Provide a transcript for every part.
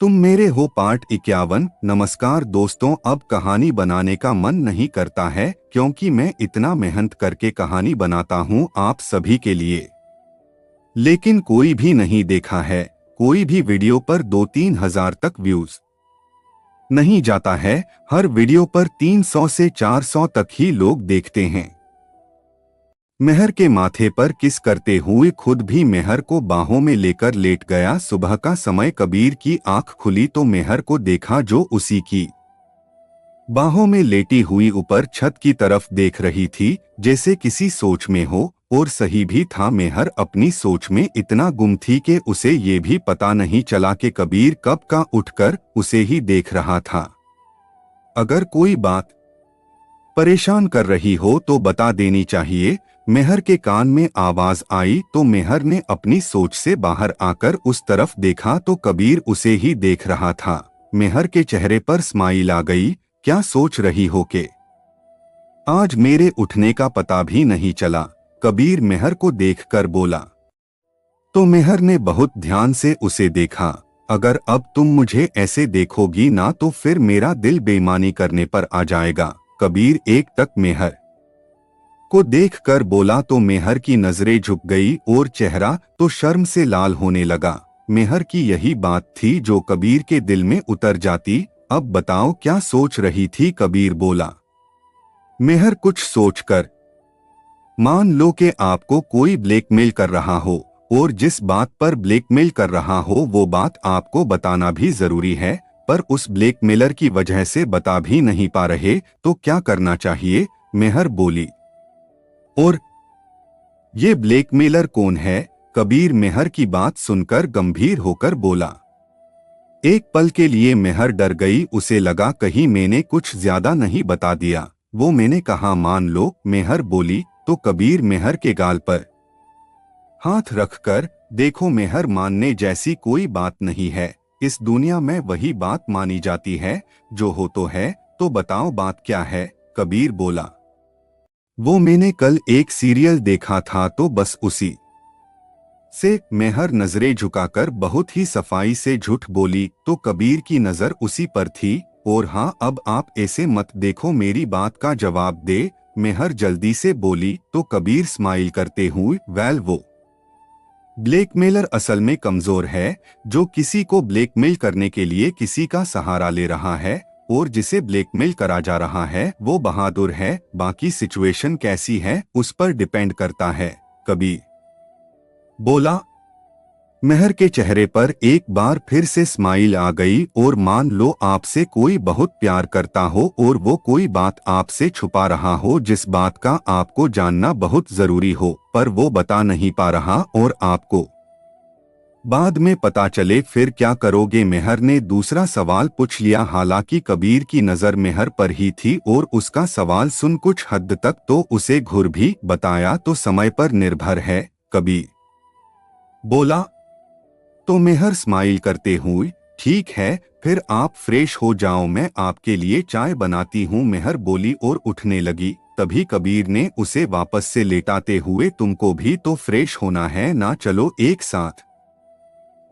तुम मेरे हो पार्ट 51। नमस्कार दोस्तों, अब कहानी बनाने का मन नहीं करता है क्योंकि मैं इतना मेहनत करके कहानी बनाता हूँ आप सभी के लिए, लेकिन कोई भी नहीं देखा है। कोई भी वीडियो पर 2-3 हजार तक व्यूज नहीं जाता है। हर वीडियो पर 300 से 400 तक ही लोग देखते हैं। मेहर के माथे पर किस करते हुए खुद भी मेहर को बाहों में लेकर लेट गया। सुबह का समय, कबीर की आंख खुली तो मेहर को देखा जो उसी की बाहों में लेटी हुई ऊपर छत की तरफ देख रही थी, जैसे किसी सोच में हो। और सही भी था, मेहर अपनी सोच में इतना गुम थी कि उसे ये भी पता नहीं चला कि कबीर कब का उठकर उसे ही देख रहा था। अगर कोई बात परेशान कर रही हो तो बता देनी चाहिए। मेहर के कान में आवाज आई तो मेहर ने अपनी सोच से बाहर आकर उस तरफ देखा तो कबीर उसे ही देख रहा था। मेहर के चेहरे पर स्माइल आ गई। क्या सोच रही हो के आज मेरे उठने का पता भी नहीं चला? कबीर मेहर को देखकर बोला। तो मेहर ने बहुत ध्यान से उसे देखा। अगर अब तुम मुझे ऐसे देखोगी ना तो फिर मेरा दिल बेईमानी करने पर आ जाएगा। कबीर एक तक मेहर को देखकर बोला तो मेहर की नजरें झुक गई और चेहरा तो शर्म से लाल होने लगा। मेहर की यही बात थी जो कबीर के दिल में उतर जाती। अब बताओ क्या सोच रही थी? कबीर बोला। मेहर कुछ सोचकर, मान लो कि आपको कोई ब्लैकमेल कर रहा हो और जिस बात पर ब्लैकमेल कर रहा हो वो बात आपको बताना भी जरूरी है, पर उस ब्लैकमेलर की वजह से बता भी नहीं पा रहे, तो क्या करना चाहिए? मेहर बोली। और ये ब्लैकमेलर कौन है? कबीर मेहर की बात सुनकर गंभीर होकर बोला। एक पल के लिए मेहर डर गई। उसे लगा कहीं मैंने कुछ ज्यादा नहीं बता दिया। वो मैंने कहा मान लो, मेहर बोली। तो कबीर मेहर के गाल पर हाथ रखकर, देखो मेहर, मानने जैसी कोई बात नहीं है। इस दुनिया में वही बात मानी जाती है जो हो तो है। तो बताओ बात क्या है? कबीर बोला। वो मैंने कल एक सीरियल देखा था तो बस उसी से। मेहर नजरें झुकाकर बहुत ही सफाई से झूठ बोली। तो कबीर की नजर उसी पर थी। और हाँ, अब आप ऐसे मत देखो, मेरी बात का जवाब दे। मेहर जल्दी से बोली। तो कबीर स्माइल करते हुए, वेल, वो ब्लैकमेलर असल में कमजोर है, जो किसी को ब्लैकमेल करने के लिए किसी का सहारा ले रहा है, और जिसे ब्लैकमेल करा जा रहा है वो बहादुर है। बाकी सिचुएशन कैसी है उस पर डिपेंड करता है। कबीर बोला। मेहर के चेहरे पर एक बार फिर से स्माइल आ गई। और मान लो आपसे कोई बहुत प्यार करता हो और वो कोई बात आपसे छुपा रहा हो, जिस बात का आपको जानना बहुत जरूरी हो, पर वो बता नहीं पा रहा और आपको बाद में पता चले, फिर क्या करोगे? मेहर ने दूसरा सवाल पूछ लिया। हालांकि कबीर की नजर मेहर पर ही थी और उसका सवाल सुन कुछ हद तक तो उसे घुर भी। बताया तो समय पर निर्भर है। कबीर बोला। तो मेहर स्माइल करते हुए, ठीक है, फिर आप फ्रेश हो जाओ, मैं आपके लिए चाय बनाती हूँ। मेहर बोली और उठने लगी। तभी कबीर ने उसे वापस से लेटाते हुए, तुमको भी तो फ्रेश होना है ना, चलो एक साथ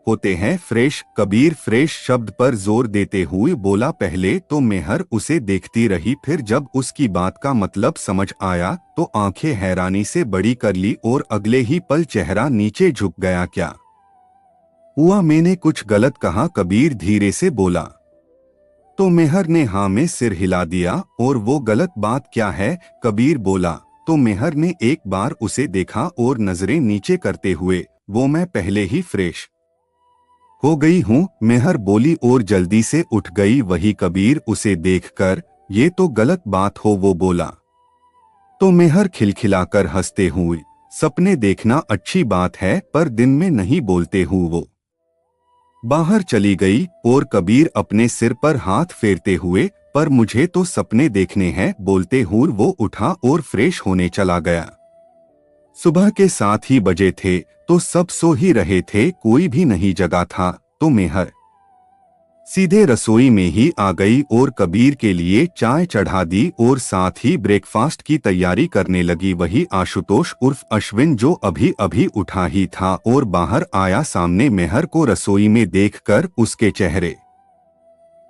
होते हैं फ्रेश। कबीर फ्रेश शब्द पर जोर देते हुए बोला। पहले तो मेहर उसे देखती रही, फिर जब उसकी बात का मतलब समझ आया तो आंखें हैरानी से बड़ी कर ली और अगले ही पल चेहरा नीचे झुक गया। क्या हुआ? मैंने कुछ गलत कहा? कबीर धीरे से बोला। तो मेहर ने हाँ में सिर हिला दिया। और वो गलत बात क्या है? कबीर बोला। तो मेहर ने एक बार उसे देखा और नजरें नीचे करते हुए, वो मैं पहले ही फ्रेश हो गई हूँ, मेहर बोली और जल्दी से उठ गई। वही कबीर उसे देखकर, ये तो गलत बात हो, वो बोला। तो मेहर खिलखिलाकर हंसते हुए, सपने देखना अच्छी बात है पर दिन में नहीं बोलते हूँ, वो बाहर चली गई। और कबीर अपने सिर पर हाथ फेरते हुए, पर मुझे तो सपने देखने हैं बोलते हुए वो उठा और फ्रेश होने चला गया। सुबह के 7 ही बजे थे तो सब सो ही रहे थे, कोई भी नहीं जगा था। तो मेहर सीधे रसोई में ही आ गई और कबीर के लिए चाय चढ़ा दी और साथ ही ब्रेकफास्ट की तैयारी करने लगी। वही आशुतोष उर्फ अश्विन जो अभी अभी उठा ही था और बाहर आया, सामने मेहर को रसोई में देखकर उसके चेहरे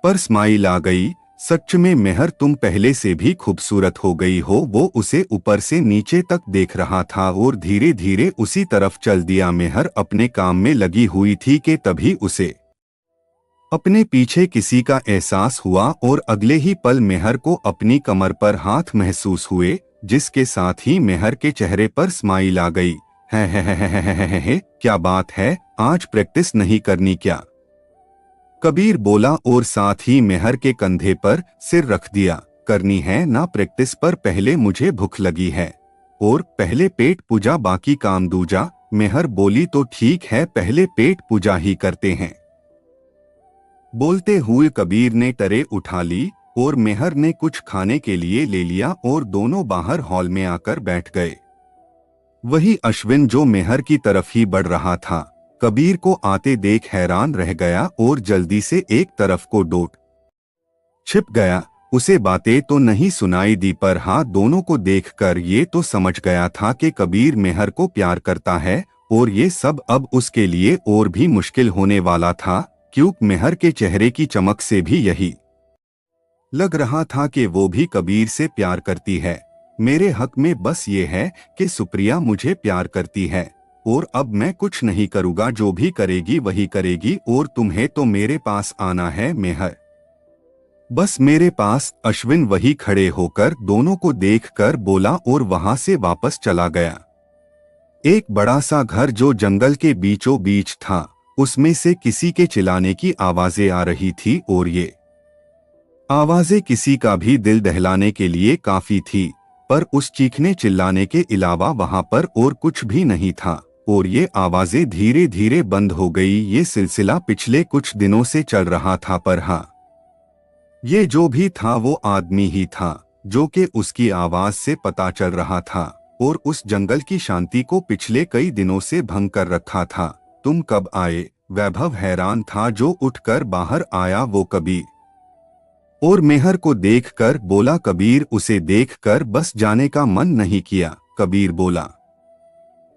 पर स्माइल आ गई। सच में मेहर, तुम पहले से भी खूबसूरत हो गई हो। वो उसे ऊपर से नीचे तक देख रहा था और धीरे धीरे उसी तरफ चल दिया। मेहर अपने काम में लगी हुई थी कि तभी उसे अपने पीछे किसी का एहसास हुआ और अगले ही पल मेहर को अपनी कमर पर हाथ महसूस हुए, जिसके साथ ही मेहर के चेहरे पर स्माइल आ गई। है, क्या बात है, आज प्रैक्टिस नहीं करनी क्या? कबीर बोला और साथ ही मेहर के कंधे पर सिर रख दिया। करनी है ना प्रैक्टिस, पर पहले मुझे भूख लगी है और पहले पेट पूजा बाकी काम दूजा। मेहर बोली तो ठीक है, पहले पेट पूजा ही करते हैं। बोलते हुए कबीर ने ट्रे उठा ली और मेहर ने कुछ खाने के लिए ले लिया और दोनों बाहर हॉल में आकर बैठ गए। वही अश्विन जो मेहर की तरफ ही बढ़ रहा था, कबीर को आते देख हैरान रह गया और जल्दी से एक तरफ को डोट छिप गया। उसे बातें तो नहीं सुनाई दी, पर हाँ, दोनों को देखकर ये तो समझ गया था कि कबीर मेहर को प्यार करता है और ये सब अब उसके लिए और भी मुश्किल होने वाला था, क्योंकि मेहर के चेहरे की चमक से भी यही लग रहा था कि वो भी कबीर से प्यार करती है। मेरे हक में बस ये है कि सुप्रिया मुझे प्यार करती है और अब मैं कुछ नहीं करूँगा, जो भी करेगी वही करेगी और तुम्हें तो मेरे पास आना है मेहर, बस मेरे पास। अश्विन वही खड़े होकर दोनों को देखकर बोला और वहां से वापस चला गया। एक बड़ा सा घर जो जंगल के बीचों बीच था, उसमें से किसी के चिल्लाने की आवाजें आ रही थी और ये आवाजें किसी का भी दिल दहलाने के लिए काफी थी, पर उस चीखने चिल्लाने के अलावा वहां पर और कुछ भी नहीं था और ये आवाजें धीरे धीरे बंद हो गई। ये सिलसिला पिछले कुछ दिनों से चल रहा था, पर हाँ, ये जो भी था वो आदमी ही था जो कि उसकी आवाज से पता चल रहा था और उस जंगल की शांति को पिछले कई दिनों से भंग कर रखा था। तुम कब आए? वैभव हैरान था जो उठकर बाहर आया। वो कबीर और मेहर को देखकर बोला। कबीर उसे देखकर बस जाने का मन नहीं किया। कबीर बोला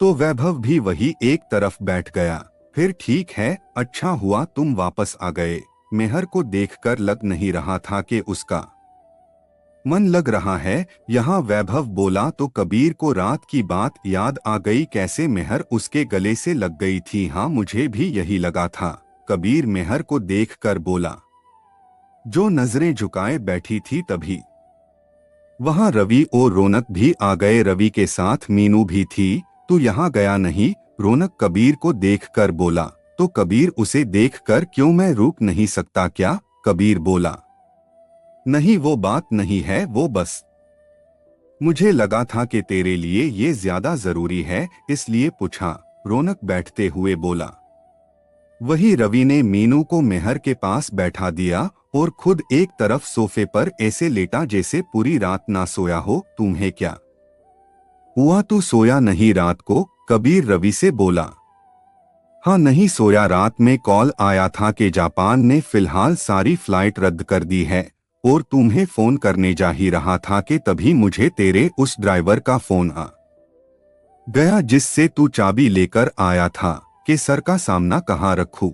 तो वैभव भी वही एक तरफ बैठ गया। फिर ठीक है, अच्छा हुआ तुम वापस आ गए। मेहर को देखकर लग नहीं रहा था कि उसका मन लग रहा है यहाँ। वैभव बोला तो कबीर को रात की बात याद आ गई, कैसे मेहर उसके गले से लग गई थी। हाँ, मुझे भी यही लगा था। कबीर मेहर को देखकर बोला, जो नजरें झुकाए बैठी थी। तभी वहां रवि और रौनक भी आ गए। रवि के साथ मीनू भी थी। तू यहाँ गया नहीं? रौनक कबीर को देखकर बोला। तो कबीर उसे देखकर, क्यों, मैं रुक नहीं सकता क्या? कबीर बोला, नहीं वो बात नहीं है, वो बस मुझे लगा था कि तेरे लिए ये ज्यादा जरूरी है, इसलिए पूछा। रौनक बैठते हुए बोला। वही रवि ने मीनू को मेहर के पास बैठा दिया और खुद एक तरफ सोफे पर ऐसे लेटा जैसे पूरी रात ना सोया हो। तुम्हें क्या हुआ? तू सोया नहीं रात को? कबीर रवि से बोला। हाँ, नहीं सोया। रात में कॉल आया था कि जापान ने फिलहाल सारी फ्लाइट रद्द कर दी है और तुम्हें फोन करने जा ही रहा था कि तभी मुझे तेरे उस ड्राइवर का फोन आ गया जिससे तू चाबी लेकर आया था कि सर का सामना कहाँ रखूं।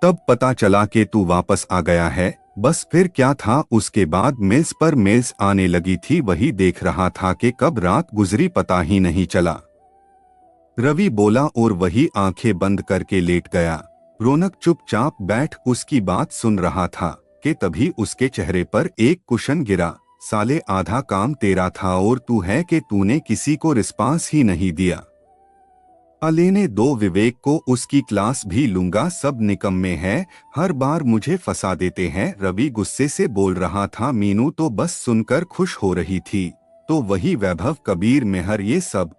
तब पता चला कि तू वापस आ गया है। बस फिर क्या था, उसके बाद मेल्स पर मेल्स आने लगी थी। वही देख रहा था कि कब रात गुजरी पता ही नहीं चला। रवि बोला और वही आंखें बंद करके लेट गया। रौनक चुपचाप बैठ उसकी बात सुन रहा था कि तभी उसके चेहरे पर एक कुशन गिरा। साले, आधा काम तेरा था और तू है कि तूने किसी को रिस्पांस ही नहीं दिया। लेने दो विवेक को, उसकी क्लास भी लूंगा। सब निकम्मे हैं, हर बार मुझे फंसा देते हैं। रवि गुस्से से बोल रहा था। मीनू तो बस सुनकर खुश हो रही थी। तो वही वैभव, कबीर, मेहर ये सब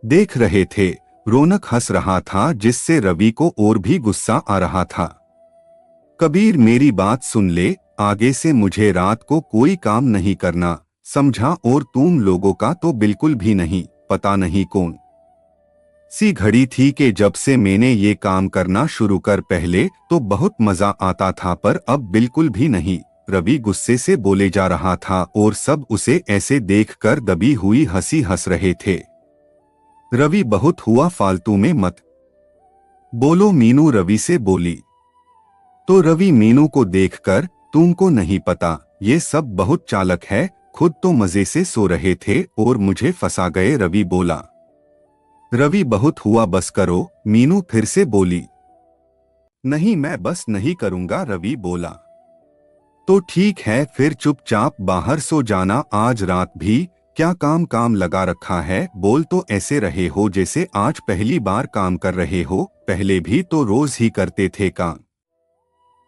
देख रहे थे। रौनक हंस रहा था जिससे रवि को और भी गुस्सा आ रहा था। कबीर, मेरी बात सुन ले, आगे से मुझे रात को कोई काम नहीं करना, समझा? और तुम लोगों का तो बिल्कुल भी नहीं, पता नहीं कौन सी घड़ी थी कि जब से मैंने ये काम करना शुरू कर पहले तो बहुत मजा आता था पर अब बिल्कुल भी नहीं। रवि गुस्से से बोले जा रहा था और सब उसे ऐसे देखकर दबी हुई हंसी हंस रहे थे। रवि बहुत हुआ, फालतू में मत बोलो, मीनू रवि से बोली। तो रवि मीनू को देखकर, तुमको नहीं पता ये सब बहुत चालक है, खुद तो मजे से सो रहे थे और मुझे फंसा गए, रवि बोला। रवि बहुत हुआ, बस करो, मीनू फिर से बोली। नहीं, मैं बस नहीं करूंगा, रवि बोला। तो ठीक है, फिर चुपचाप बाहर सो जाना, आज रात भी क्या काम काम लगा रखा है, बोल तो ऐसे रहे हो जैसे आज पहली बार काम कर रहे हो, पहले भी तो रोज ही करते थे काम,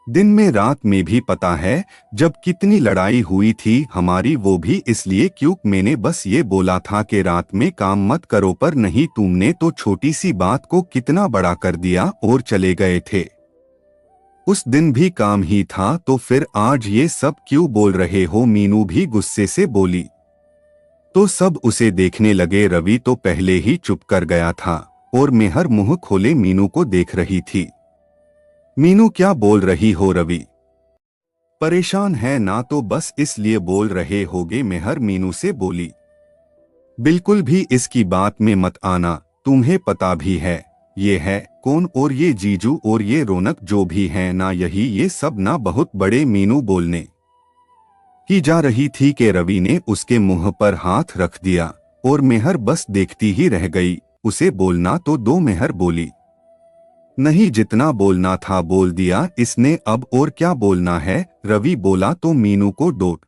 दिन में रात में भी, पता है जब कितनी लड़ाई हुई थी हमारी, वो भी इसलिए क्योंकि मैंने बस ये बोला था कि रात में काम मत करो, पर नहीं, तुमने तो छोटी सी बात को कितना बड़ा कर दिया और चले गए थे। उस दिन भी काम ही था, तो फिर आज ये सब क्यों बोल रहे हो, मीनू भी गुस्से से बोली। तो सब उसे देखने लगे, रवि तो पहले ही चुप कर गया था और मेहर मुंह खोले मीनू को देख रही थी। मीनू, क्या बोल रही हो, रवि परेशान है ना, तो बस इसलिए बोल रहे होगे, मेहर मीनू से बोली। बिल्कुल भी इसकी बात में मत आना, तुम्हें पता भी है ये है कौन, और ये जीजू और ये रौनक जो भी है ना, यही ये सब ना बहुत बड़े, मीनू बोलने ही जा रही थी कि रवि ने उसके मुंह पर हाथ रख दिया और मेहर बस देखती ही रह गई। उसे बोलना तो दो, मेहर बोली। नहीं, जितना बोलना था बोल दिया इसने, अब और क्या बोलना है, रवि बोला। तो मीनू को डोट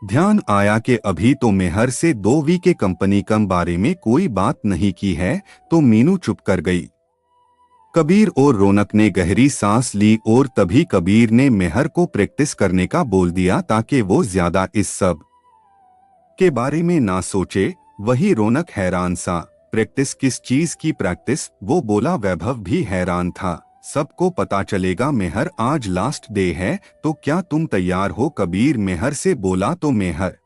ध्यान आया कि अभी तो मेहर से 2 के कंपनी कम बारे में कोई बात नहीं की है, तो मीनू चुप कर गई। कबीर और रौनक ने गहरी सांस ली और तभी कबीर ने मेहर को प्रैक्टिस करने का बोल दिया ताकि वो ज्यादा इस सब के बारे में ना सोचे। वही रौनक हैरान सा, प्रैक्टिस किस चीज की प्रैक्टिस, वो बोला। वैभव भी हैरान था, सबको पता चलेगा मेहर, आज लास्ट डे है, तो क्या तुम तैयार हो, कबीर मेहर से बोला। तो मेहर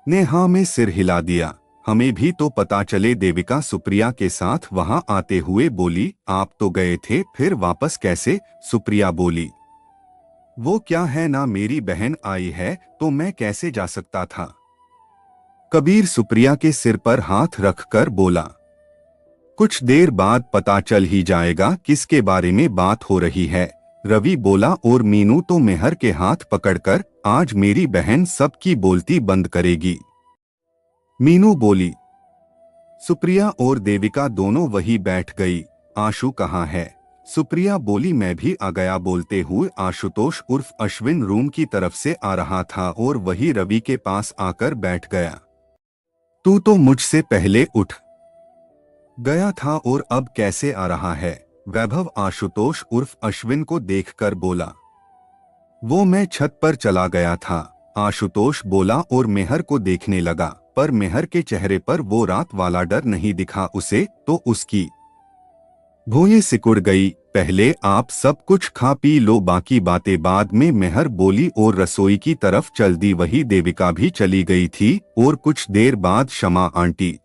ने हाँ में सिर हिला दिया। हमें भी तो पता चले, देविका सुप्रिया के साथ वहां आते हुए बोली। आप तो गए थे, फिर वापस कैसे, सुप्रिया बोली। वो क्या है ना, मेरी बहन आई है तो मैं कैसे जा सकता था, कबीर सुप्रिया के सिर पर हाथ रखकर बोला। कुछ देर बाद पता चल ही जाएगा किसके बारे में बात हो रही है, रवि बोला। और मीनू तो मेहर के हाथ पकड़कर, आज मेरी बहन सबकी बोलती बंद करेगी, मीनू बोली। सुप्रिया और देविका दोनों वही बैठ गई। आशु कहाँ है, सुप्रिया बोली। मैं भी आ गया, बोलते हुए आशुतोष उर्फ अश्विन रूम की तरफ से आ रहा था और वही रवि के पास आकर बैठ गया। तू तो मुझसे पहले उठ गया था और अब कैसे आ रहा है, वैभव आशुतोष उर्फ अश्विन को देखकर बोला। वो मैं छत पर चला गया था, आशुतोष बोला और मेहर को देखने लगा, पर मेहर के चेहरे पर वो रात वाला डर नहीं दिखा उसे, तो उसकी भौहें सिकुड़ गई। पहले आप सब कुछ खा पी लो, बाकी बातें बाद में, मेहर बोली और रसोई की तरफ चल दी। वही देविका भी चली गई थी और कुछ देर बाद शमा आंटी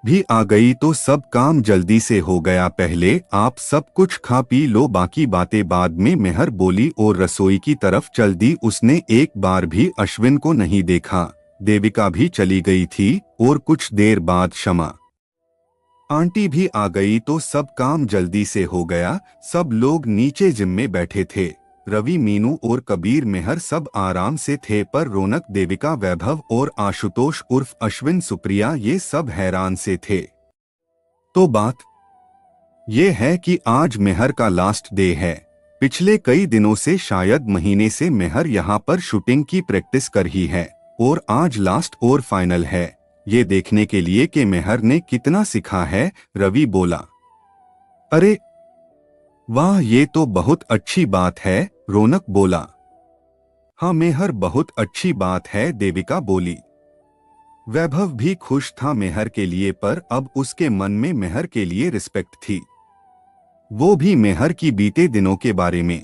भी आ गई, तो सब काम जल्दी से हो गया। पहले आप सब कुछ खा पी लो, बाकी बातें बाद में, मेहर बोली और रसोई की तरफ चल दी। उसने एक बार भी अश्विन को नहीं देखा। देविका भी चली गई थी और कुछ देर बाद शमा आंटी भी आ गई, तो सब काम जल्दी से हो गया। सब लोग नीचे जिम में बैठे थे। रवि, मीनू और कबीर मेहर सब आराम से थे, पर रौनक, देविका, वैभव और आशुतोष उर्फ अश्विन, सुप्रिया, ये सब हैरान से थे। तो बात ये है कि आज मेहर का लास्ट डे है। पिछले कई दिनों से, शायद महीने से, मेहर यहाँ पर शूटिंग की प्रैक्टिस कर ही है और आज लास्ट और फाइनल है, ये देखने के लिए कि मेहर ने कितना सीखा है, रवि बोला। अरे वाह, ये तो बहुत अच्छी बात है, रौनक बोला। हाँ मेहर, बहुत अच्छी बात है, देविका बोली। वैभव भी खुश था मेहर के लिए, पर अब उसके मन में मेहर के लिए रिस्पेक्ट थी। वो भी मेहर की बीते दिनों के बारे में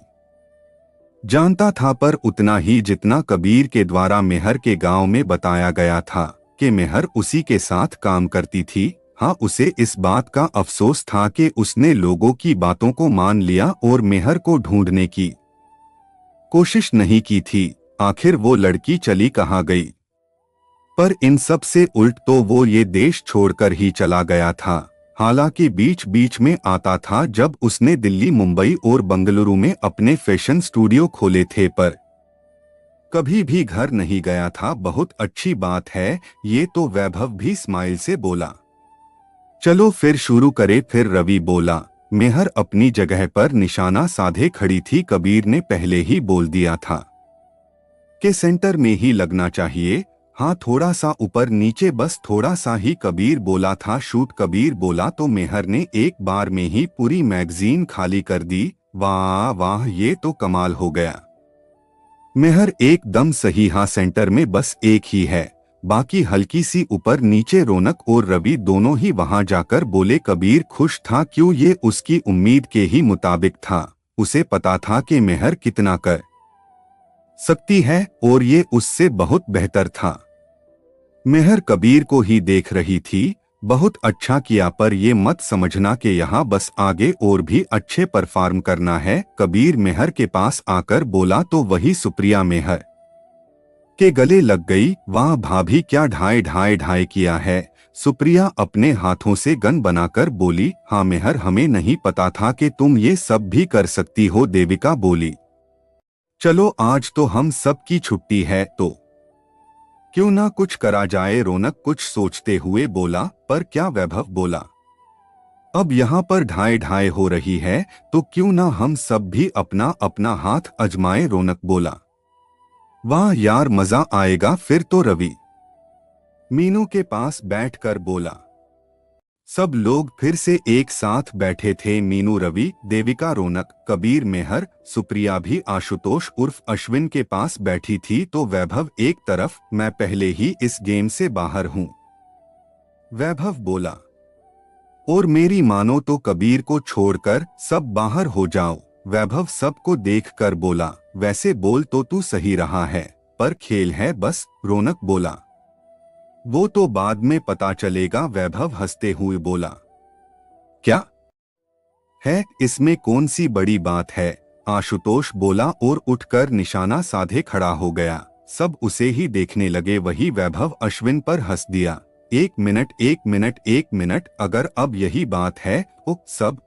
जानता था, पर उतना ही जितना कबीर के द्वारा मेहर के गांव में बताया गया था कि मेहर उसी के साथ काम करती थी। हाँ, उसे इस बात का अफसोस था कि उसने लोगों की बातों को मान लिया और मेहर को ढूंढने की कोशिश नहीं की थी। आखिर वो लड़की चली कहाँ गई? पर इन सब से उल्ट तो वो ये देश छोड़कर ही चला गया था। हालांकि बीच बीच में आता था जब उसने दिल्ली, मुंबई और बंगलुरु में अपने फैशन स्टूडियो खोले थे, पर कभी भी घर नहीं गया था। बहुत अच्छी बात है ये तो, वैभव भी स्माइल से बोला। चलो फिर शुरू करे। फिर रवि बोला। मेहर अपनी जगह पर निशाना साधे खड़ी थी। कबीर ने पहले ही बोल दिया था कि सेंटर में ही लगना चाहिए। हाँ, थोड़ा सा ऊपर नीचे, बस थोड़ा सा ही। कबीर बोला था शूट। कबीर बोला तो मेहर ने एक बार में ही पूरी मैगजीन खाली कर दी। वाह वाह, ये तो कमाल हो गया। मेहर एकदम सही। हाँ, सेंटर में बस एक ही है, बाकी हल्की सी ऊपर नीचे। रौनक और रवि दोनों ही वहां जाकर बोले। कबीर खुश था, क्यों ये उसकी उम्मीद के ही मुताबिक था। उसे पता था कि मेहर कितना कर सकती है और ये उससे बहुत बेहतर था। मेहर कबीर को ही देख रही थी। बहुत अच्छा किया, पर ये मत समझना कि यहाँ बस आगे और भी अच्छे परफॉर्म करना है। कबीर मेहर के पास आकर बोला तो वही सुप्रिया मेहर के गले लग गई। वाह भाभी, क्या ढाई ढाई ढाई किया है। सुप्रिया अपने हाथों से गन बनाकर बोली। हाँ मेहर, हमें नहीं पता था कि तुम ये सब भी कर सकती हो। देविका बोली। चलो आज तो हम सब की छुट्टी है, तो क्यों ना कुछ करा जाए। रौनक कुछ सोचते हुए बोला। पर क्या? वैभव बोला। अब यहाँ पर ढाई ढाई हो रही है तो क्यों ना हम सब भी अपना अपना हाथ आजमाएं। रौनक बोला। वाह यार, मजा आएगा फिर तो। रवि मीनू के पास बैठकर बोला। सब लोग फिर से एक साथ बैठे थे। मीनू, रवि, देविका, रौनक, कबीर, मेहर, सुप्रिया भी आशुतोष उर्फ अश्विन के पास बैठी थी। तो वैभव एक तरफ। मैं पहले ही इस गेम से बाहर हूँ, वैभव बोला। और मेरी मानो तो कबीर को छोड़कर सब बाहर हो जाओ। वैभव सबको देखकर बोला। वैसे बोल तो तू सही रहा है, पर खेल है बस। रौनक बोला। वो तो बाद में पता चलेगा। वैभव हंसते हुए बोला। क्या है इसमें, कौन सी बड़ी बात है? आशुतोष बोला और उठकर निशाना साधे खड़ा हो गया। सब उसे ही देखने लगे। वही वैभव अश्विन पर हंस दिया। एक मिनट, एक मिनट, एक मिनट, अगर अब यही बात है तो सब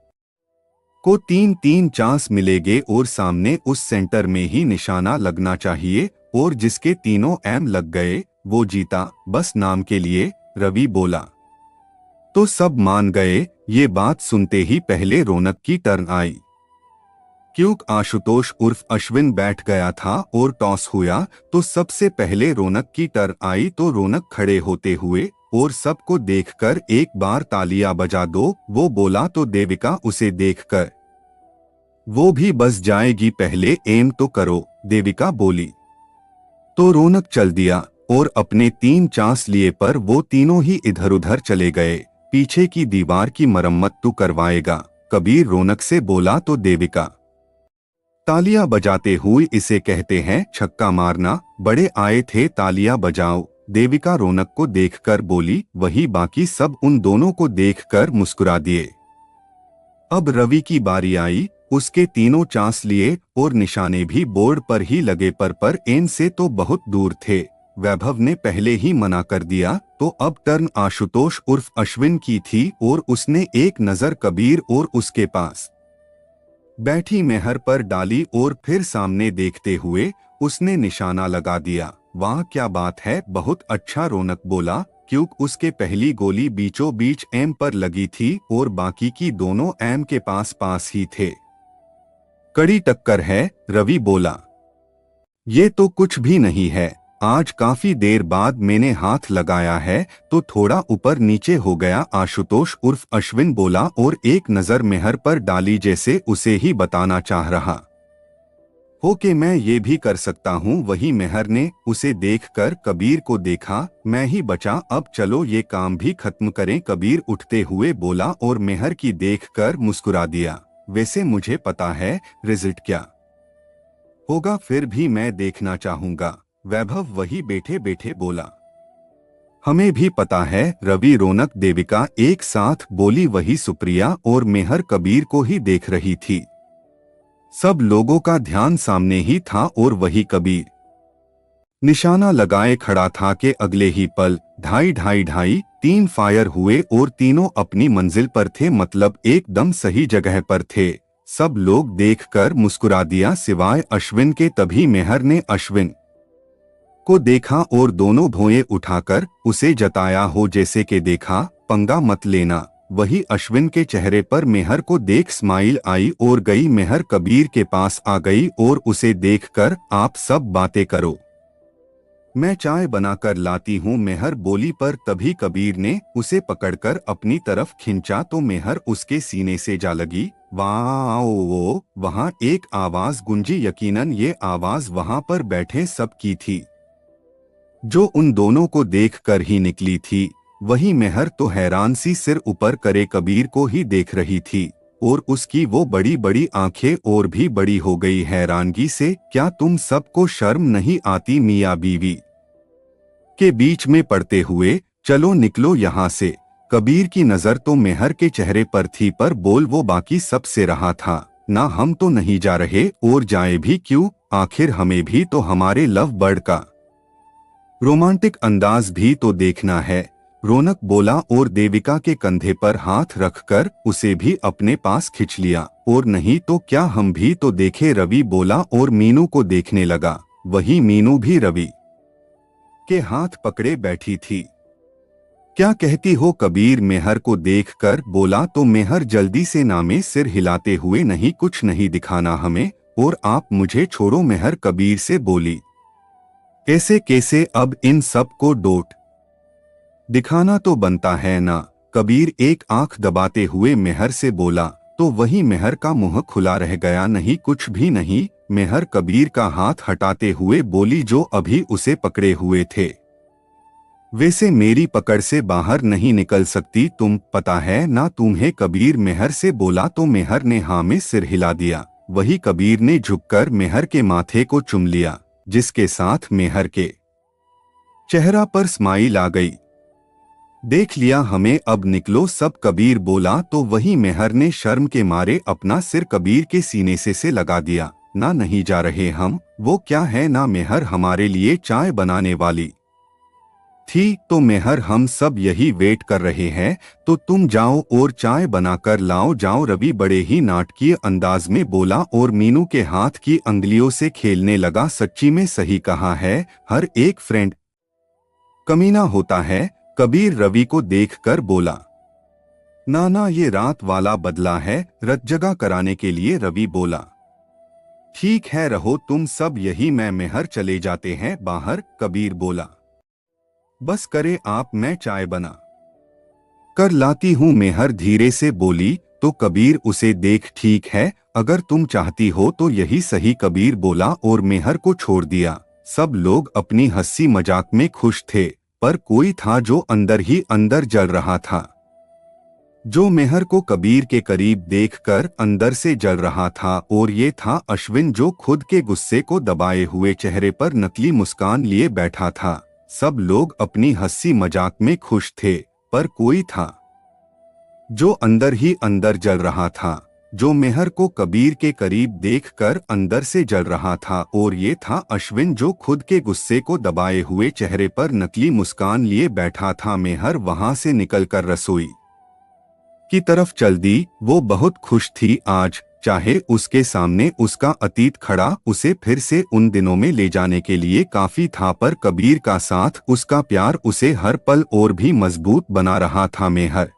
को तीन तीन चांस मिलेंगे और सामने उस सेंटर में ही निशाना लगना चाहिए, और जिसके तीनों एम लग गए वो जीता, बस नाम के लिए। रवि बोला। तो सब मान गए। ये बात सुनते ही पहले रौनक की टर्न आई। क्योंकि आशुतोष उर्फ अश्विन बैठ गया था और टॉस हुआ, तो सबसे पहले रौनक की टर्न आई। तो रौनक खड़े होते हुए और सबको देखकर एक बार तालियां बजा दो, वो बोला। तो देविका उसे देखकर, वो भी बस जाएगी, पहले एम तो करो, देविका बोली। तो रौनक चल दिया और अपने तीन चांस लिए, पर वो तीनों ही इधर उधर चले गए। पीछे की दीवार की मरम्मत तू करवाएगा, कबीर रौनक से बोला। तो देविका तालियां बजाते हुए, इसे कहते हैं छक्का मारना, बड़े आए थे, तालियां बजाओ। देविका रौनक को देखकर बोली। वही बाकी सब उन दोनों को देखकर मुस्कुरा दिए। अब रवि की बारी आई। उसके तीनों चांस लिए और निशाने भी बोर्ड पर ही लगे, पर एन से तो बहुत दूर थे। वैभव ने पहले ही मना कर दिया। तो अब टर्न आशुतोष उर्फ अश्विन की थी और उसने एक नजर कबीर और उसके पास बैठी मेहर पर डाली और फिर सामने देखते हुए उसने निशाना लगा दिया। वाह क्या बात है, बहुत अच्छा, रौनक बोला। क्योंकि उसके पहली गोली बीचों बीच एम पर लगी थी और बाकी की दोनों एम के पास पास ही थे। कड़ी टक्कर है, रवि बोला। ये तो कुछ भी नहीं है, आज काफी देर बाद मैंने हाथ लगाया है तो थोड़ा ऊपर नीचे हो गया। आशुतोष उर्फ अश्विन बोला और एक नजर मेहर पर डाली, जैसे उसे ही बताना चाह रहा हो कि मैं ये भी कर सकता हूँ। वही मेहर ने उसे देखकर कबीर को देखा। मैं ही बचा, अब चलो ये काम भी खत्म करें, कबीर उठते हुए बोला और मेहर की देखकर मुस्कुरा दिया। वैसे मुझे पता है रिजल्ट क्या होगा, फिर भी मैं देखना चाहूंगा। वैभव वही बैठे बैठे बोला। हमें भी पता है, रवि, रौनक, देविका एक साथ बोली। वही सुप्रिया और मेहर कबीर को ही देख रही थी। सब लोगों का ध्यान सामने ही था और वही कबीर निशाना लगाए खड़ा था कि अगले ही पल ढाई ढाई ढाई 3 फायर हुए और तीनों अपनी मंजिल पर थे, मतलब एकदम सही जगह पर थे। सब लोग देखकर मुस्कुरा दिया सिवाय अश्विन के। तभी मेहर ने अश्विन को देखा और दोनों भौएं उठाकर उसे जताया हो जैसे कि देखा, पंगा मत लेना। वही अश्विन के चेहरे पर मेहर को देख स्माइल आई और गई। मेहर कबीर के पास आ गई और उसे देखकर, आप सब बातें करो, मैं चाय बनाकर लाती हूँ, मेहर बोली। पर तभी कबीर ने उसे पकड़कर अपनी तरफ खींचा तो मेहर उसके सीने से जा लगी। वाह, वो वहाँ एक आवाज गूंजी। यकीनन ये आवाज वहाँ पर बैठे सब की थी, जो उन दोनों को देखकर ही निकली थी। वही मेहर तो हैरान सी सिर ऊपर करे कबीर को ही देख रही थी और उसकी वो बड़ी बड़ी आंखें और भी बड़ी हो गई हैरानगी से। क्या तुम सबको शर्म नहीं आती? मियाँ बीवी के बीच में पड़ते हुए, चलो निकलो यहाँ से। कबीर की नजर तो मेहर के चेहरे पर थी, पर बोल वो बाकी सब से रहा था। ना, हम तो नहीं जा रहे, और जाए भी क्यों? आखिर हमें भी तो हमारे लव बर्ड का रोमांटिक अंदाज भी तो देखना है। रौनक बोला और देविका के कंधे पर हाथ रखकर उसे भी अपने पास खिंच लिया। और नहीं तो क्या, हम भी तो देखे, रवि बोला और मीनू को देखने लगा। वही मीनू भी रवि के हाथ पकड़े बैठी थी। क्या कहती हो? कबीर मेहर को देखकर बोला तो मेहर जल्दी से नामे सिर हिलाते हुए, नहीं, कुछ नहीं दिखाना हमें, और आप मुझे छोड़ो। मेहर कबीर से बोली, ऐसे कैसे? अब इन सब को डोट दिखाना तो बनता है ना। कबीर एक आंख दबाते हुए मेहर से बोला तो वही मेहर का मुंह खुला रह गया। नहीं, कुछ भी नहीं। मेहर कबीर का हाथ हटाते हुए बोली, जो अभी उसे पकड़े हुए थे वैसे मेरी पकड़ से बाहर नहीं निकल सकती, तुम पता है ना तुम्हें? कबीर मेहर से बोला तो मेहर ने हाँ में सिर हिला दिया। वही कबीर ने झुककर मेहर के माथे को चूम लिया, जिसके साथ मेहर के चेहरा पर स्माइल आ गई। देख लिया हमें, अब निकलो सब, कबीर बोला तो वही मेहर ने शर्म के मारे अपना सिर कबीर के सीने से लगा दिया। ना, नहीं जा रहे हम। वो क्या है ना, मेहर हमारे लिए चाय बनाने वाली थी तो मेहर, हम सब यही वेट कर रहे हैं, तो तुम जाओ और चाय बनाकर लाओ, जाओ। रवि बड़े ही नाटकीय अंदाज में बोला और मीनू के हाथ की अंगुलियों से खेलने लगा। सच्ची में सही कहा है, हर एक फ्रेंड कमीना होता है। कबीर रवि को देखकर बोला, ना, ये रात वाला बदला है, रत जगा कराने के लिए। रवि बोला, ठीक है, रहो तुम सब यही, मैं मेहर चले जाते हैं बाहर। कबीर बोला, बस करे आप, मैं चाय बना कर लाती हूँ। मेहर धीरे से बोली तो कबीर उसे देख, ठीक है, अगर तुम चाहती हो तो यही सही। कबीर बोला और मेहर को छोड़ दिया। सब लोग अपनी हंसी मजाक में खुश थे, पर कोई था जो अंदर ही अंदर जल रहा था, जो मेहर को कबीर के करीब देखकर अंदर से जल रहा था। और ये था अश्विन, जो खुद के गुस्से को दबाए हुए चेहरे पर नकली मुस्कान लिए बैठा था। सब लोग अपनी हंसी मजाक में खुश थे, पर कोई था जो अंदर ही अंदर जल रहा था, जो मेहर को कबीर के करीब देखकर अंदर से जल रहा था। और ये था अश्विन, जो खुद के गुस्से को दबाए हुए चेहरे पर नकली मुस्कान लिए बैठा था। मेहर वहां से निकलकर रसोई की तरफ चल दी। वो बहुत खुश थी आज, चाहे उसके सामने उसका अतीत खड़ा उसे फिर से उन दिनों में ले जाने के लिए काफी था, पर कबीर का साथ, उसका प्यार उसे हर पल और भी मजबूत बना रहा था। मेहर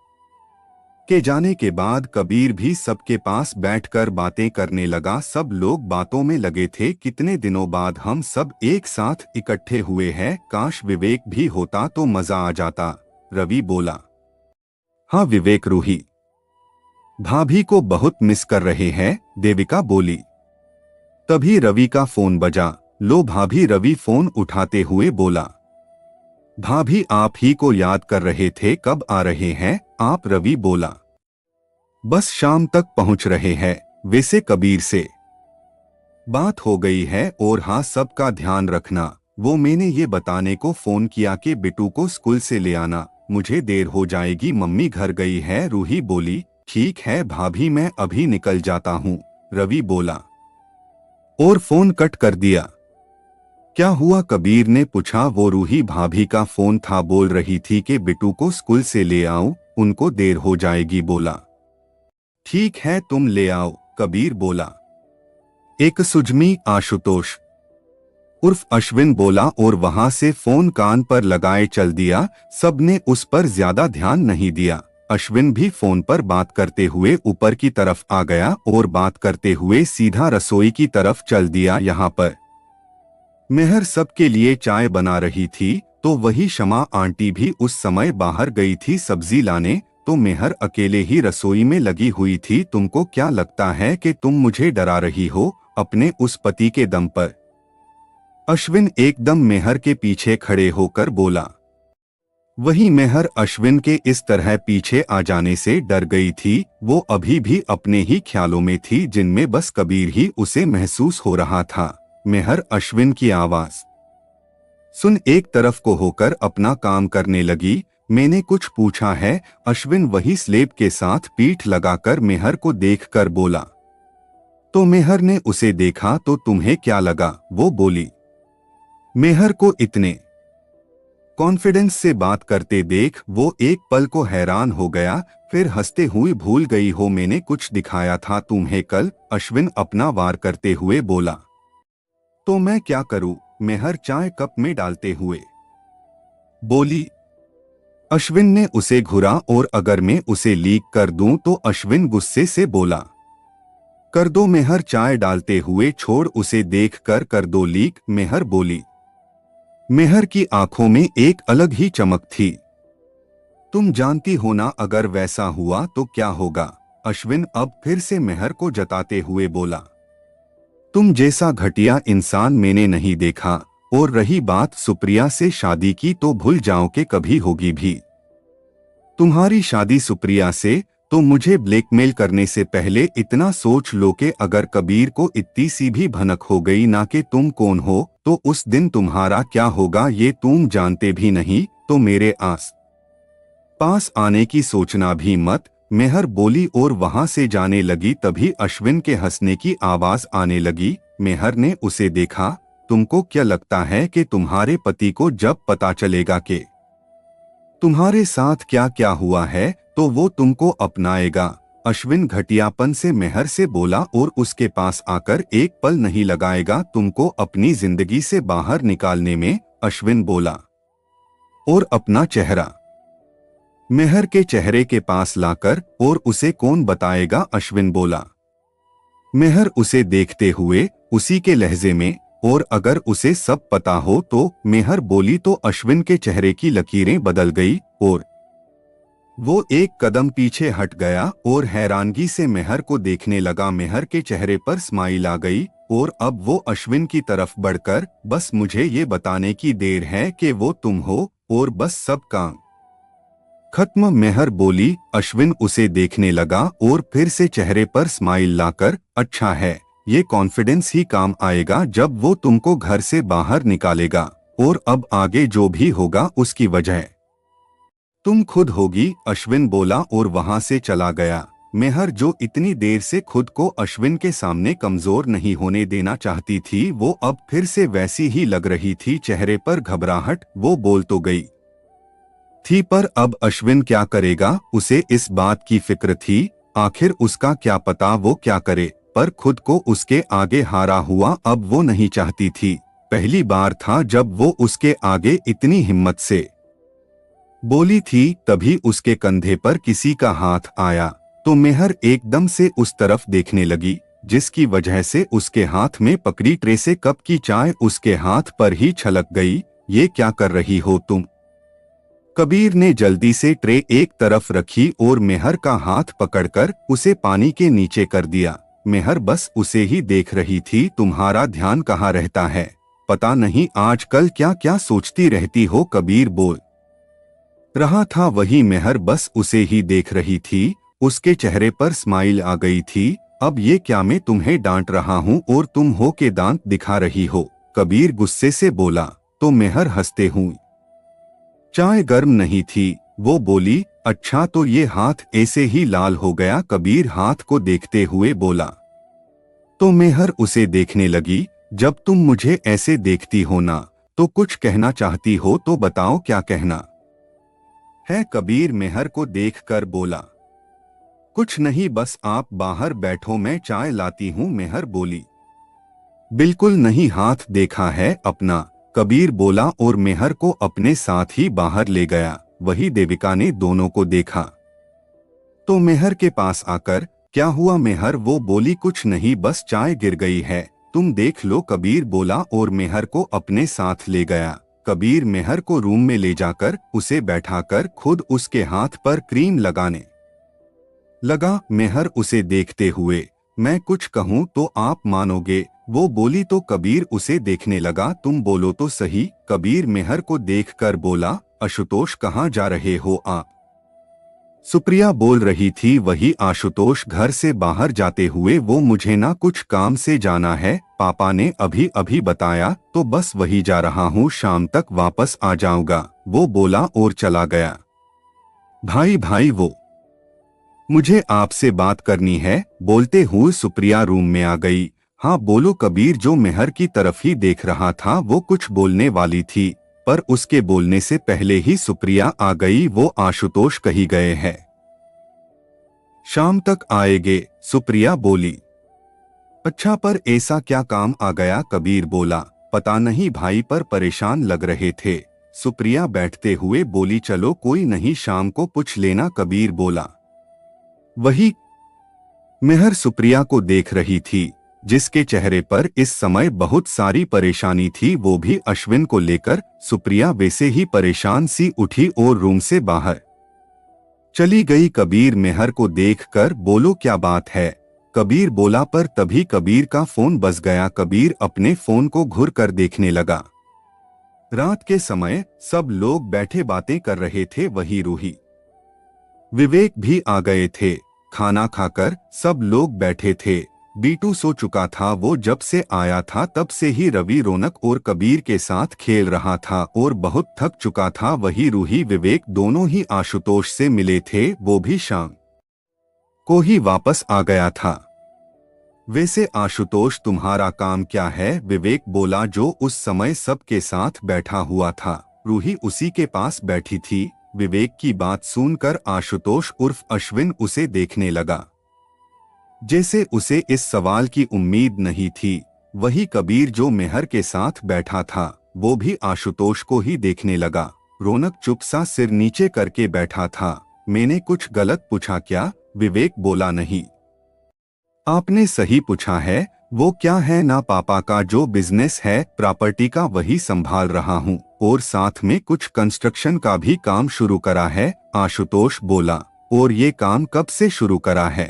के जाने के बाद कबीर भी सबके पास बैठकर बातें करने लगा। सब लोग बातों में लगे थे, कितने दिनों बाद हम सब एक साथ इकट्ठे हुए हैं, काश विवेक भी होता तो मजा आ जाता। रवि बोला, हाँ विवेक, रूही भाभी को बहुत मिस कर रहे हैं, देविका बोली। तभी रवि का फोन बजा। लो भाभी, रवि फोन उठाते हुए बोला, भाभी आप ही को याद कर रहे थे, कब आ रहे हैं आप? रवि बोला, बस शाम तक पहुंच रहे हैं। वैसे कबीर से बात हो गई है, और हाँ, सबका ध्यान रखना, वो मैंने ये बताने को फोन किया कि बिट्टू को स्कूल से ले आना, मुझे देर हो जाएगी, मम्मी घर गई है। रूही बोली, ठीक है भाभी, मैं अभी निकल जाता हूँ, रवि बोला और फोन कट कर दिया। क्या हुआ, कबीर ने पूछा। वो रूही भाभी का फोन था, बोल रही थी कि बिट्टू को स्कूल से ले आओ, उनको देर हो जाएगी, बोला। ठीक है तुम ले आओ, कबीर बोला। एक सुजमी आशुतोष उर्फ अश्विन बोला और वहां से फोन कान पर लगाए चल दिया। सबने उस पर ज्यादा ध्यान नहीं दिया। अश्विन भी फोन पर बात करते हुए ऊपर की तरफ आ गया और बात करते हुए सीधा रसोई की तरफ चल दिया। यहाँ पर मेहर सबके लिए चाय बना रही थी, तो वही शमा आंटी भी उस समय बाहर गई थी सब्जी लाने, तो मेहर अकेले ही रसोई में लगी हुई थी। तुमको क्या लगता है कि तुम मुझे डरा रही हो अपने उस पति के दम पर? अश्विन एकदम मेहर के पीछे खड़े होकर बोला। वही मेहर अश्विन के इस तरह पीछे आ जाने से डर गई थी। वो अभी भी अपने ही ख्यालों में थी, जिनमें बस कबीर ही उसे महसूस हो रहा था। मेहर अश्विन की आवाज सुन एक तरफ को होकर अपना काम करने लगी। मैंने कुछ पूछा है? अश्विन वही स्लेब के साथ पीठ लगाकर मेहर को देखकर बोला। तो मेहर ने उसे देखा। तो तुम्हें क्या लगा? वो बोली। मेहर को इतने कॉन्फिडेंस से बात करते देख वो एक पल को हैरान हो गया, फिर हंसते हुए, भूल गई हो मैंने कुछ दिखाया था तुम्हें कल? अश्विन अपना वार करते हुए बोला। तो मैं क्या करूं? मेहर चाय कप में डालते हुए बोली। अश्विन ने उसे घुरा और अगर मैं उसे लीक कर दूं तो? अश्विन गुस्से से बोला। कर दो, मेहर चाय डालते हुए। छोड़ उसे देखकर कर दो लीक, मेहर बोली। मेहर की आंखों में एक अलग ही चमक थी। तुम जानती हो ना अगर वैसा हुआ तो क्या होगा? अश्विन अब फिर से मेहर को जताते हुए बोला। तुम जैसा घटिया इंसान मैंने नहीं देखा। और रही बात सुप्रिया से शादी की, तो भूल जाओ कि कभी होगी भी तुम्हारी शादी सुप्रिया से। तो मुझे ब्लैकमेल करने से पहले इतना सोच लो कि अगर कबीर को इतनी सी भी भनक हो गई ना कि तुम कौन हो, तो उस दिन तुम्हारा क्या होगा ये तुम जानते भी नहीं। तो मेरे आस पास आने की सोचना भी मत, मेहर बोली और वहां से जाने लगी। तभी अश्विन के हंसने की आवाज आने लगी। मेहर ने उसे देखा। तुमको क्या लगता है कि तुम्हारे पति को जब पता चलेगा कि तुम्हारे साथ क्या क्या हुआ है तो वो तुमको अपनाएगा? अश्विन घटियापन से मेहर से बोला और उसके पास आकर एक पल नहीं लगाएगा तुमको अपनी जिंदगी से बाहर निकालने में, अश्विन बोला। और अपना चेहरा मेहर के चेहरे के पास लाकर, और उसे कौन बताएगा? अश्विन बोला। मेहर उसे देखते हुए उसी के लहजे में, और अगर उसे सब पता हो तो? मेहर बोली। तो अश्विन के चेहरे की लकीरें बदल गई और वो एक कदम पीछे हट गया और हैरानगी से मेहर को देखने लगा। मेहर के चेहरे पर स्माइल आ गई और अब वो अश्विन की तरफ बढ़कर, बस मुझे ये बताने की देर है कि वो तुम हो, और बस सब काम खत्म, मेहर बोली। अश्विन उसे देखने लगा और फिर से चेहरे पर स्माइल लाकर, अच्छा है, ये कॉन्फिडेंस ही काम आएगा जब वो तुमको घर से बाहर निकालेगा, और अब आगे जो भी होगा उसकी वजह तुम खुद होगी, अश्विन बोला और वहां से चला गया। मेहर जो इतनी देर से खुद को अश्विन के सामने कमजोर नहीं होने देना चाहती थी, वो अब फिर से वैसी ही लग रही थी। चेहरे पर घबराहट, वो बोल तो गई थी पर अब अश्विन क्या करेगा, उसे इस बात की फिक्र थी। आखिर उसका क्या पता वो क्या करे, पर खुद को उसके आगे हारा हुआ अब वो नहीं चाहती थी। पहली बार था जब वो उसके आगे इतनी हिम्मत से बोली थी। तभी उसके कंधे पर किसी का हाथ आया, तो मेहर एकदम से उस तरफ देखने लगी, जिसकी वजह से उसके हाथ में पकड़ी ट्रे से कप की चाय उसके हाथ पर ही छलक गई। ये क्या कर रही हो तुम? कबीर ने जल्दी से ट्रे एक तरफ रखी और मेहर का हाथ पकड़कर उसे पानी के नीचे कर दिया। मेहर बस उसे ही देख रही थी। तुम्हारा ध्यान कहाँ रहता है? पता नहीं आजकल क्या क्या सोचती रहती हो, कबीर बोल रहा था। वही मेहर बस उसे ही देख रही थी। उसके चेहरे पर स्माइल आ गई थी। अब ये क्या, मैं तुम्हें डांट रहा हूँ और तुम हो के दांत दिखा रही हो? कबीर गुस्से से बोला। तो मेहर हंसते हुए, चाय गर्म नहीं थी। वो बोली, अच्छा तो ये हाथ ऐसे ही लाल हो गया। कबीर हाथ को देखते हुए बोला। तो मेहर उसे देखने लगी। जब तुम मुझे ऐसे देखती हो ना, तो कुछ कहना चाहती हो तो बताओ क्या कहना है। कबीर मेहर को देखकर बोला, कुछ नहीं, बस आप बाहर बैठो, मैं चाय लाती हूं। मेहर बोली, बिल्कुल नहीं, हाथ देखा है अपना। कबीर बोला और मेहर को अपने साथ ही बाहर ले गया। वही देविका ने दोनों को देखा तो मेहर के पास आकर, क्या हुआ मेहर? वो बोली, कुछ नहीं, बस चाय गिर गई है, तुम देख लो। कबीर बोला और मेहर को अपने साथ ले गया। कबीर मेहर को रूम में ले जाकर उसे बैठाकर खुद उसके हाथ पर क्रीम लगाने लगा। मेहर उसे देखते हुए, मैं कुछ कहूं तो आप मानोगे? वो बोली तो कबीर उसे देखने लगा। तुम बोलो तो सही। कबीर मेहर को देखकर बोला, आशुतोष कहाँ जा रहे हो आप? सुप्रिया बोल रही थी, वही आशुतोष घर से बाहर जाते हुए, वो मुझे ना कुछ काम से जाना है, पापा ने अभी अभी बताया, तो बस वही जा रहा हूँ, शाम तक वापस आ जाऊंगा। वो बोला और चला गया। भाई भाई वो मुझे आपसे बात करनी है, बोलते हुए सुप्रिया रूम में आ गई। हाँ बोलो। कबीर जो मेहर की तरफ ही देख रहा था, वो कुछ बोलने वाली थी, पर उसके बोलने से पहले ही सुप्रिया आ गई। वो आशुतोष कहीं गए हैं, शाम तक आएंगे, सुप्रिया बोली। अच्छा, पर ऐसा क्या काम आ गया? कबीर बोला, पता नहीं भाई, पर परेशान लग रहे थे। सुप्रिया बैठते हुए बोली, चलो कोई नहीं, शाम को पूछ लेना। कबीर बोला। वही मेहर सुप्रिया को देख रही थी, जिसके चेहरे पर इस समय बहुत सारी परेशानी थी, वो भी अश्विन को लेकर। सुप्रिया वैसे ही परेशान सी उठी और रूम से बाहर चली गई। कबीर मेहर को देखकर, बोलो क्या बात है? कबीर बोला, पर तभी कबीर का फोन बज गया। कबीर अपने फोन को घुर कर देखने लगा। रात के समय सब लोग बैठे बातें कर रहे थे। वही रूही, विवेक भी आ गए थे। खाना खाकर सब लोग बैठे थे। बीटू सो चुका था। वो जब से आया था तब से ही रवि, रौनक और कबीर के साथ खेल रहा था और बहुत थक चुका था। वही रूही, विवेक दोनों ही आशुतोष से मिले थे। वो भी शाम को ही वापस आ गया था। वैसे आशुतोष, तुम्हारा काम क्या है? विवेक बोला, जो उस समय सबके साथ बैठा हुआ था। रूही उसी के पास बैठी थी। विवेक की बात सुनकर आशुतोष उर्फ अश्विन उसे देखने लगा, जैसे उसे इस सवाल की उम्मीद नहीं थी। वही कबीर जो मेहर के साथ बैठा था, वो भी आशुतोष को ही देखने लगा। रौनक चुपसा सिर नीचे करके बैठा था। मैंने कुछ गलत पूछा क्या? विवेक बोला, नहीं, आपने सही पूछा है। वो क्या है ना, पापा का जो बिजनेस है प्रॉपर्टी का, वही संभाल रहा हूँ, और साथ में कुछ कंस्ट्रक्शन का भी काम शुरू करा है। आशुतोष बोला, और ये काम कब से शुरू करा है?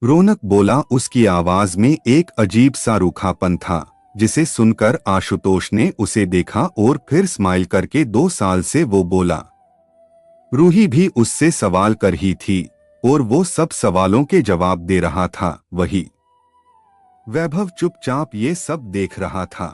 रौनक बोला। उसकी आवाज में एक अजीब सा रूखापन था, जिसे सुनकर आशुतोष ने उसे देखा और फिर स्माइल करके, 2 साल से, वो बोला। रूही भी उससे सवाल कर ही थी और वो सब सवालों के जवाब दे रहा था। वही वैभव चुपचाप ये सब देख रहा था।